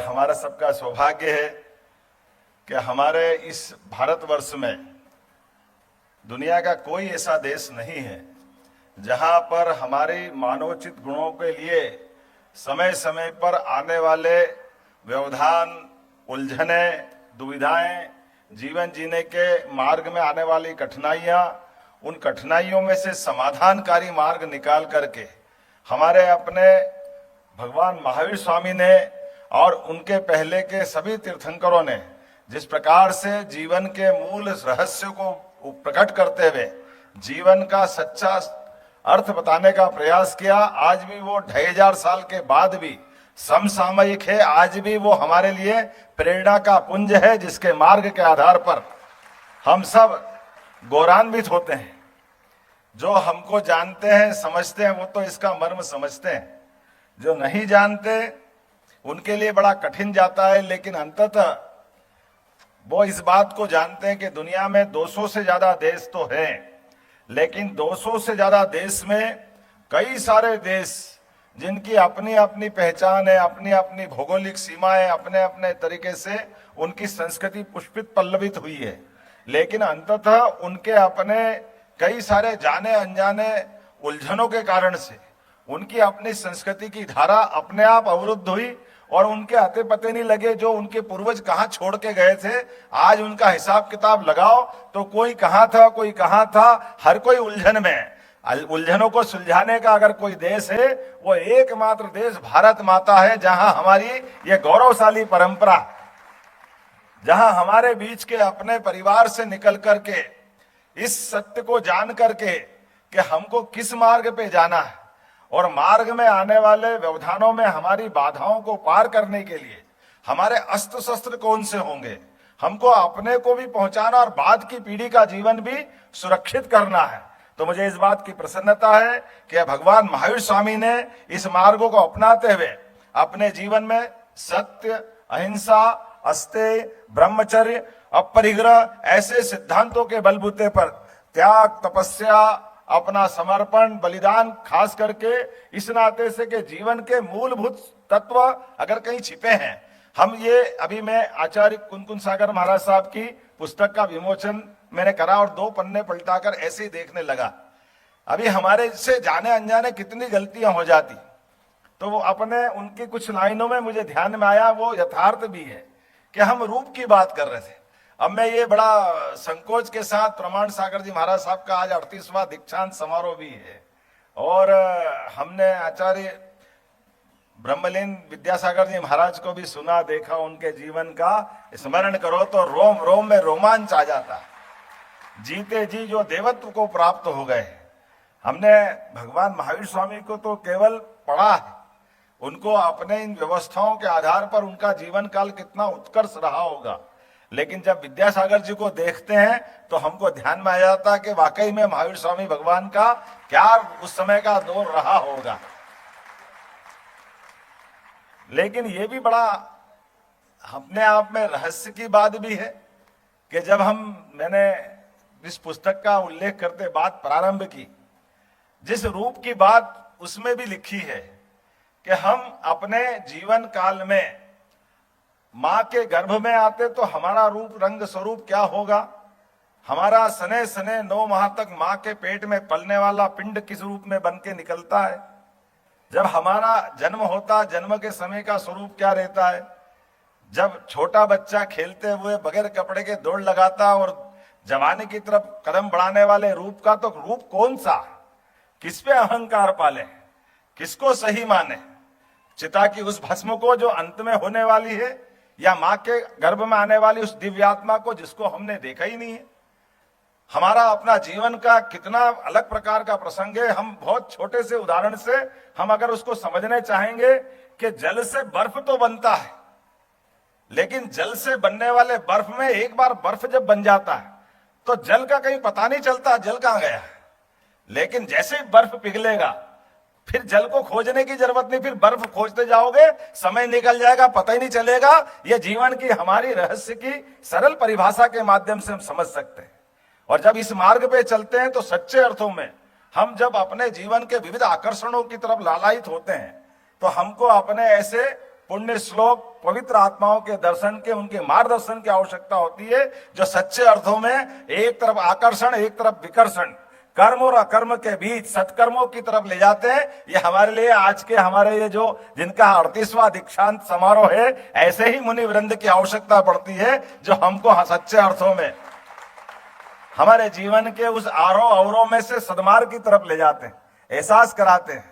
हमारा सबका सौभाग्य है कि हमारे इस भारतवर्ष में दुनिया का कोई ऐसा देश नहीं है जहां पर हमारी मानवोचित गुणों के लिए समय समय पर आने वाले व्यवधान, उलझने, दुविधाएं, जीवन जीने के मार्ग में आने वाली कठिनाइयां, उन कठिनाइयों में से समाधानकारी मार्ग निकाल करके हमारे अपने भगवान महावीर स्वामी ने और उनके पहले के सभी तीर्थंकरों ने जिस प्रकार से जीवन के मूल रहस्य को प्रकट करते हुए जीवन का सच्चा अर्थ बताने का प्रयास किया, आज भी वो 2500 साल के बाद भी समसामयिक है। आज भी वो हमारे लिए प्रेरणा का पुंज है, जिसके मार्ग के आधार पर हम सब गौरवान्वित होते हैं। जो हमको जानते हैं, समझते हैं, वो तो इसका मर्म समझते हैं। जो नहीं जानते उनके लिए बड़ा कठिन जाता है, लेकिन अंततः वो इस बात को जानते हैं कि दुनिया में 200 से ज्यादा देश तो हैं, लेकिन 200 से ज्यादा देश में कई सारे देश जिनकी अपनी अपनी पहचान है, अपनी अपनी भौगोलिक सीमाएं, अपने अपने तरीके से उनकी संस्कृति पुष्पित पल्लवित हुई है, लेकिन अंततः उनके अपने कई सारे जाने अनजाने उलझनों के कारण से उनकी अपनी संस्कृति की धारा अपने आप अवरुद्ध हुई और उनके आते पते नहीं लगे जो उनके पूर्वज कहाँ छोड़ के गए थे। आज उनका हिसाब किताब लगाओ तो कोई कहाँ था, कोई कहाँ था, हर कोई उलझन में। उलझनों को सुलझाने का अगर कोई देश है, वो एकमात्र देश भारत माता है, जहां हमारी ये गौरवशाली परंपरा, जहां हमारे बीच के अपने परिवार से निकल करके इस सत्य को जान करके कि हमको किस मार्ग पे जाना है और मार्ग में आने वाले व्यवधानों में हमारी बाधाओं को पार करने के लिए हमारे अस्त्र शस्त्र कौन से होंगे, हमको अपने को भी पहुंचाना और बाद की पीढ़ी का जीवन भी सुरक्षित करना है। तो मुझे इस बात की प्रसन्नता है कि भगवान महावीर स्वामी ने इस मार्गों को अपनाते हुए अपने जीवन में सत्य, अहिंसा, अस्तेय, ब्रह्मचर्य, अपरिग्रह ऐसे सिद्धांतों के बलबूते पर त्याग, तपस्या, अपना समर्पण, बलिदान, खास करके इस नाते से कि जीवन के मूलभूत तत्व अगर कहीं छिपे हैं, हम ये अभी मैं आचार्य कुनकुन सागर महाराज साहब की पुस्तक का विमोचन मैंने करा और 2 पन्ने पलटाकर ऐसे ही देखने लगा। अभी हमारे से जाने अनजाने कितनी गलतियां हो जाती, तो वो अपने उनकी कुछ लाइनों में मुझे ध्यान में आया, वो यथार्थ भी है कि हम रूप की बात कर रहे थे। अब मैं ये बड़ा संकोच के साथ प्रमाण सागर जी महाराज साहब का आज 38वां दीक्षांत समारोह भी है और हमने आचार्य ब्रह्मलीन विद्यासागर जी महाराज को भी सुना, देखा, उनके जीवन का स्मरण करो तो रोम रोम में रोमांच आ जाता। जीते जी जो देवत्व को प्राप्त हो गए। हमने भगवान महावीर स्वामी को तो केवल पढ़ा है, उनको अपने इन व्यवस्थाओं के आधार पर उनका जीवन काल कितना उत्कर्ष रहा होगा, लेकिन जब विद्यासागर जी को देखते हैं तो हमको ध्यान में आ जाता कि वाकई में महावीर स्वामी भगवान का क्या उस समय का दौर रहा होगा। लेकिन ये भी बड़ा अपने आप में रहस्य की बात भी है कि जब मैंने इस पुस्तक का उल्लेख करते बात प्रारंभ की, जिस रूप की बात उसमें भी लिखी है कि हम अपने जीवन काल में मां के गर्भ में आते तो हमारा रूप रंग स्वरूप क्या होगा, हमारा सने सने 9 माह तक मां के पेट में पलने वाला पिंड किस रूप में बन के निकलता है, जब हमारा जन्म होता जन्म के समय का स्वरूप क्या रहता है, जब छोटा बच्चा खेलते हुए बगैर कपड़े के दौड़ लगाता और जवानी की तरफ कदम बढ़ाने वाले रूप का तो रूप कौन सा, किस पे अहंकार पाले, किसको सही माने, चिता की उस भस्म को जो अंत में होने वाली है या मां के गर्भ में आने वाली उस दिव्यात्मा को जिसको हमने देखा ही नहीं है। हमारा अपना जीवन का कितना अलग प्रकार का प्रसंग है। हम बहुत छोटे से उदाहरण से हम अगर उसको समझने चाहेंगे कि जल से बर्फ तो बनता है, लेकिन जल से बनने वाले बर्फ में एक बार बर्फ जब बन जाता है तो जल का कहीं पता नहीं चलता जल कहां गया, लेकिन जैसे ही बर्फ पिघलेगा फिर जल को खोजने की जरूरत नहीं, फिर बर्फ खोजते जाओगे, समय निकल जाएगा, पता ही नहीं चलेगा। यह जीवन की हमारी रहस्य की सरल परिभाषा के माध्यम से हम समझ सकते हैं। और जब इस मार्ग पे चलते हैं तो सच्चे अर्थों में हम जब अपने जीवन के विविध आकर्षणों की तरफ लालायित होते हैं तो हमको अपने ऐसे पुण्य श्लोक, पवित्र आत्माओं के दर्शन के, उनके मार्गदर्शन की आवश्यकता होती है, जो सच्चे अर्थों में एक तरफ आकर्षण, एक तरफ विकर्षण, कर्म और अकर्म के बीच सत्कर्मों की तरफ ले जाते हैं। ये हमारे लिए आज के हमारे ये जो जिनका 38वां दीक्षांत समारोह है, ऐसे ही मुनि वृंद की आवश्यकता पड़ती है, जो हमको सच्चे अर्थों में हमारे जीवन के उस आरोह अवरोह में से सद्मार्ग की तरफ ले जाते हैं, एहसास कराते हैं।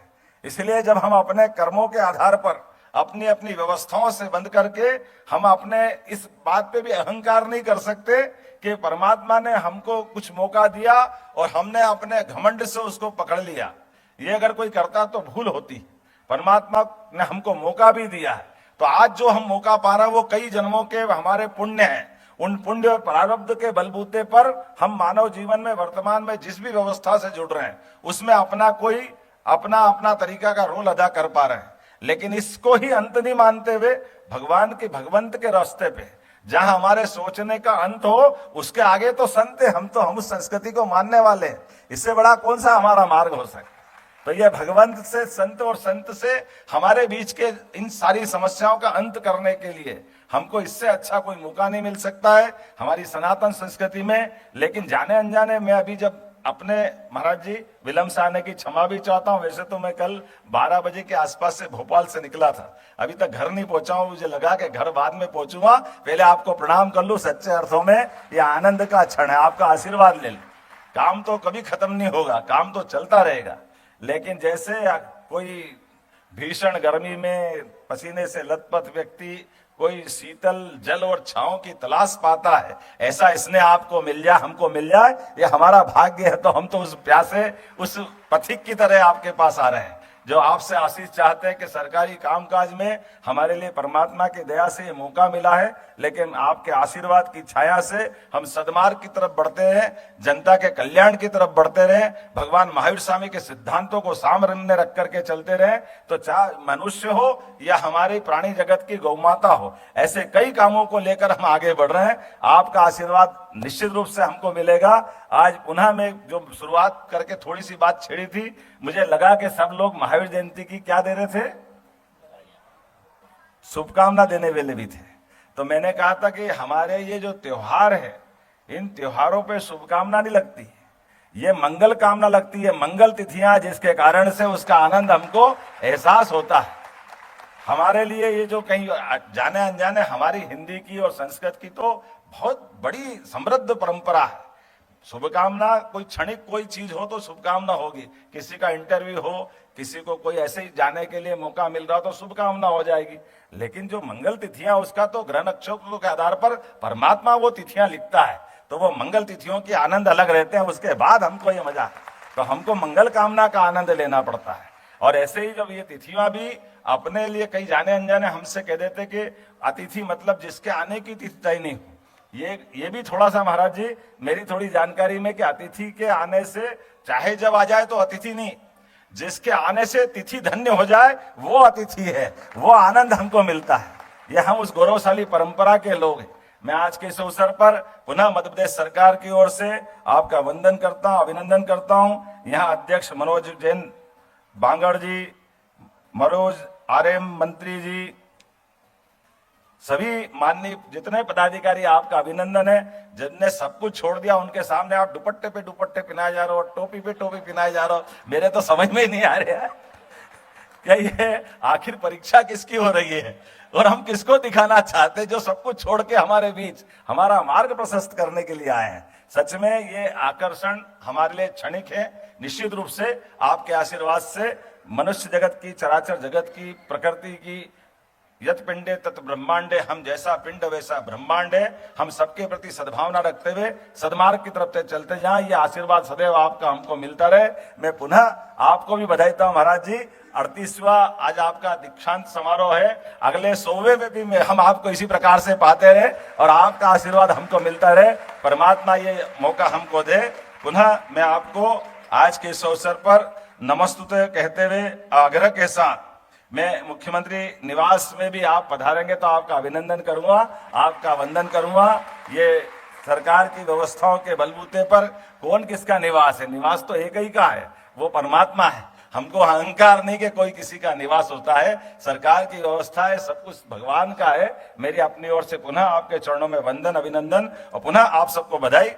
इसलिए जब हम अपने कर्मों के आधार पर अपनी अपनी व्यवस्थाओं से बंद करके हम अपने इस बात पे भी अहंकार नहीं कर सकते कि परमात्मा ने हमको कुछ मौका दिया और हमने अपने घमंड से उसको पकड़ लिया। ये अगर कोई करता तो भूल होती। परमात्मा ने हमको मौका भी दिया है, तो आज जो हम मौका पा रहे हैं वो कई जन्मों के हमारे पुण्य हैं। उन पुण्य और प्रारब्ध के बलबूते पर हम मानव जीवन में वर्तमान में जिस भी व्यवस्था से जुड़ रहे हैं उसमें अपना तरीका का रोल अदा कर पा रहे हैं। लेकिन इसको ही अंत नहीं मानते हुए भगवंत के रास्ते पे जहां हमारे सोचने का अंत हो, उसके आगे तो संत है। हम उस संस्कृति को मानने वाले हैं। इससे बड़ा कौन सा हमारा मार्ग हो सकता? तो ये भगवंत से, संत और संत से हमारे बीच के इन सारी समस्याओं का अंत करने के लिए हमको इससे अच्छा कोई मौका नहीं मिल सकता है हमारी सनातन संस्कृति में। लेकिन जाने अनजाने में अभी जब अपने महाराज जी विलंब से आने की क्षमा भी चाहता हूं। वैसे तो मैं कल 12 बजे के आसपास से भोपाल से निकला था, अभी तक घर नहीं पहुंचा हूं। मुझे लगा कि घर बाद में पहुंचूंगा, पहले आपको प्रणाम कर लूं। सच्चे अर्थों में ये आनंद का क्षण है, आपका आशीर्वाद ले लूं। काम तो कभी खत्म नहीं होगा, काम तो चलता रहेगा। लेकिन जैसे कोई भीषण गर्मी में पसीने से लथपथ व्यक्ति कोई शीतल जल और छांव की तलाश पाता है, ऐसा इसने आपको मिल जाए, हमको मिल जाए, ये हमारा भाग्य है। तो हम तो उस प्यासे, उस पथिक की तरह आपके पास आ रहे हैं, जो आपसे आशीष चाहते हैं कि सरकारी कामकाज में हमारे लिए परमात्मा की दया से ये मौका मिला है। लेकिन आपके आशीर्वाद की छाया से हम सद्मार्ग की तरफ बढ़ते हैं, जनता के कल्याण की तरफ बढ़ते रहे, भगवान महावीर स्वामी के सिद्धांतों को सामने रख करके चलते रहे। तो चाहे मनुष्य हो या हमारे प्राणी जगत की गौमाता हो, ऐसे कई कामों को लेकर हम आगे बढ़ रहे हैं। आपका आशीर्वाद निश्चित रूप से हमको मिलेगा। आज पुनः मैं जो शुरुआत करके थोड़ी सी बात छेड़ी थी, मुझे लगा कि सब लोग महावीर जयंती की क्या दे रहे थे, शुभकामना देने वाले भी थे। तो मैंने कहा था कि हमारे ये जो त्योहार है, इन त्योहारों पे शुभकामना नहीं लगती, ये मंगल कामना लगती है। मंगल तिथियां जिसके कारण से उसका आनंद हमको एहसास होता है। हमारे लिए ये जो कहीं जाने अनजाने हमारी हिंदी की और संस्कृत की तो बहुत बड़ी समृद्ध परंपरा है। शुभकामना कोई क्षणिक कोई चीज हो तो शुभकामना होगी, किसी का इंटरव्यू हो, किसी को कोई ऐसे ही जाने के लिए मौका मिल रहा तो शुभकामना हो जाएगी। लेकिन जो मंगल तिथियां, उसका तो ग्रह नक्षत्रों के आधार पर परमात्मा वो तिथियां लिखता है, तो वो मंगल तिथियों के आनंद अलग रहते हैं। उसके बाद हमको ये मजा, तो हमको मंगल कामना का आनंद लेना पड़ता है। और ऐसे ही जब ये तिथियां भी अपने लिए कई जाने अनजाने हमसे कह देते कि अतिथि मतलब जिसके आने की तिथि तय नहीं हो। ये भी थोड़ा सा महाराज जी मेरी थोड़ी जानकारी में कि अतिथि के आने से चाहे जब आ जाए तो अतिथि नहीं, जिसके आने से तिथि धन्य हो जाए वो अतिथि है, वो आनंद हमको मिलता है। ये हम उस गौरवशाली परंपरा के लोग हैं। मैं आज के इस अवसर पर पुनः मध्य प्रदेश सरकार की ओर से आपका वंदन करता हूं, अभिनंदन करता हूं। यहाँ अध्यक्ष मनोज जैन बांगड़ जी, मनोज आरएम मंत्री जी, सभी माननीय जितने पदाधिकारी, आपका अभिनंदन है। जिनने सब कुछ छोड़ दिया उनके सामने आप दुपट्टे पे दुपट्टे पिनाए जा रहे हो, टोपी पे टोपी पिनाए जा रहे हो। मेरे तो समझ में ही नहीं आ रहा है क्या ये आखिर परीक्षा किसकी हो रही है और हम किसको दिखाना चाहते हैं, जो सब कुछ छोड़ के हमारे बीच हमारा मार्ग प्रशस्त करने के लिए आए हैं। सच में ये आकर्षण हमारे लिए क्षणिक है। निश्चित रूप से आपके आशीर्वाद से मनुष्य जगत की, चराचर जगत की, प्रकृति की, यत पिंडे तत् ब्रह्मांडे, हम जैसा पिंड वैसा ब्रह्मांड है। हम सबके प्रति सद्भावना रखते हुए सद्मार्ग की तरफ से चलते जाएं। ये आशीर्वाद सदैव आपका हमको मिलता रहे। मैं पुनः आपको भी बधाई देता हूं महाराज जी। 38वां आज आपका दीक्षांत समारोह है। अगले 100वें में भी हम आपको इसी प्रकार से पाते रहे और आपका आशीर्वाद हमको मिलता रहे। परमात्मा ये मौका हमको दे। पुनः मैं आपको आज के इस अवसर पर नमस्तुते कहते हुए आग्रह के साथ मैं मुख्यमंत्री निवास में भी आप पधारेंगे तो आपका अभिनंदन करूंगा, आपका वंदन करूंगा। ये सरकार की व्यवस्थाओं के बलबूते पर कौन किसका निवास है, निवास तो एक ही का है, वो परमात्मा है। हमको अहंकार नहीं कि कोई किसी का निवास होता है। सरकार की व्यवस्था है, सब कुछ भगवान का है। मेरी अपनी ओर से पुनः आपके चरणों में वंदन, अभिनंदन और पुनः आप सबको बधाई।